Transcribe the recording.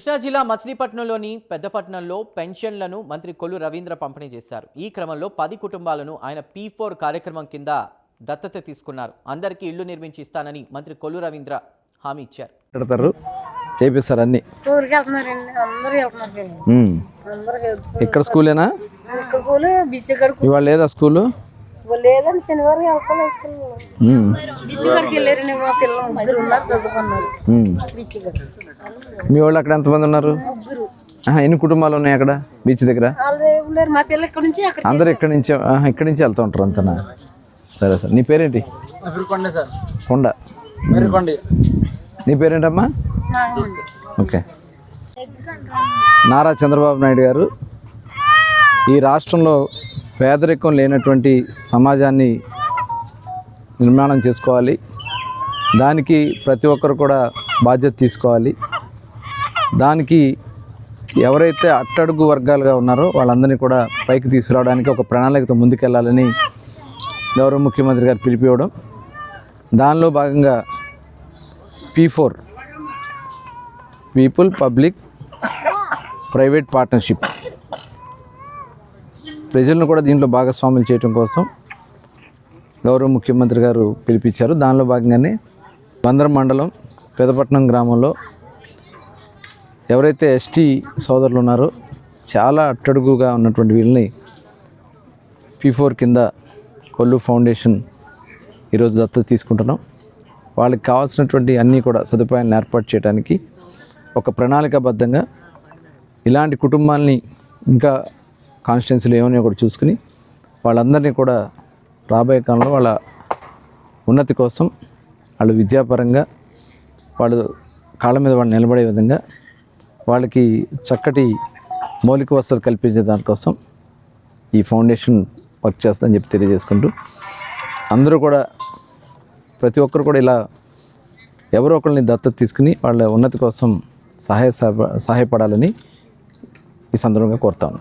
కృష్ణా జిల్లా మచిలీపట్నంలోని పెద్దపట్నంలో పెన్షన్లను మంత్రి కొల్లు రవీంద్ర పంపిణీ చేశారు. ఈ క్రమంలో 10 కుటుంబాలను ఆయన P4 కార్యక్రమం కింద దత్తత తీసుకున్నారు. అందరికీ ఇళ్లు నిర్మించి ఇస్తానని మంత్రి కొల్లు రవీంద్ర హామీ ఇచ్చారు. చేపిస్తారు అన్ని. ఇక్కడ స్కూలేనా? ఇవాళ లేదా స్కూలు? లేదని శనివారం మీ వాళ్ళు అక్కడ ఎంతమంది ఉన్నారు? ఎన్ని కుటుంబాలు ఉన్నాయి అక్కడ బీచ్ దగ్గర? అందరు ఇక్కడి నుంచి వెళ్తూ ఉంటారు అంతనా? సరే సార్. నీ పేరేంటి? కొండ. నీ పేరేంటమ్మా? ఓకే. నారా చంద్రబాబు నాయుడు గారు ఈ రాష్ట్రంలో పేదరికం లేనటువంటి సమాజాన్ని నిర్మాణం చేసుకోవాలి. దానికి ప్రతి ఒక్కరు కూడా బాధ్యత తీసుకోవాలి. దానికి ఎవరైతే అట్టడుగు వర్గాలుగా ఉన్నారో వాళ్ళందరినీ కూడా పైకి తీసుకురావడానికి ఒక ప్రణాళికతో ముందుకెళ్లాలని గౌరవ ముఖ్యమంత్రి గారు పిలిపివ్వడం, దానిలో భాగంగా P4 people public private partnership ప్రజలను కూడా దీంట్లో భాగస్వాములు చేయడం కోసం గౌరవ ముఖ్యమంత్రి గారు పిలిపించారు. దానిలో భాగంగానే బందర్ మండలం పెదపట్నం గ్రామంలో ఎవరైతే ఎస్టీ సోదరులు ఉన్నారో చాలా అట్టడుగుగా ఉన్నటువంటి వీళ్ళని P4 కింద కొల్లు ఫౌండేషన్ ఈరోజు దత్తత తీసుకుంటున్నాం. వాళ్ళకి కావాల్సినటువంటి అన్నీ కూడా సదుపాయాలను ఏర్పాటు చేయడానికి ఒక ప్రణాళికాబద్ధంగా ఇలాంటి కుటుంబాలని ఇంకా కాన్స్టిట్యున్సీలు ఏమని కూడా చూసుకుని వాళ్ళందరినీ కూడా రాబోయే కాలంలో వాళ్ళ ఉన్నతి కోసం, వాళ్ళు విద్యాపరంగా వాళ్ళు కాళ్ళ మీద వాళ్ళు నిలబడే విధంగా వాళ్ళకి చక్కటి మౌలిక వసతులు కల్పించే దానికోసం ఈ ఫౌండేషన్ వర్క్ చేస్తుందని చెప్పి తెలియజేసుకుంటూ, అందరూ కూడా ప్రతి ఒక్కరు కూడా ఇలా ఎవరో ఒకరిని దత్తత తీసుకుని వాళ్ళ ఉన్నతి కోసం సహాయపడాలని ఈ సందర్భంగా కోరుతాను.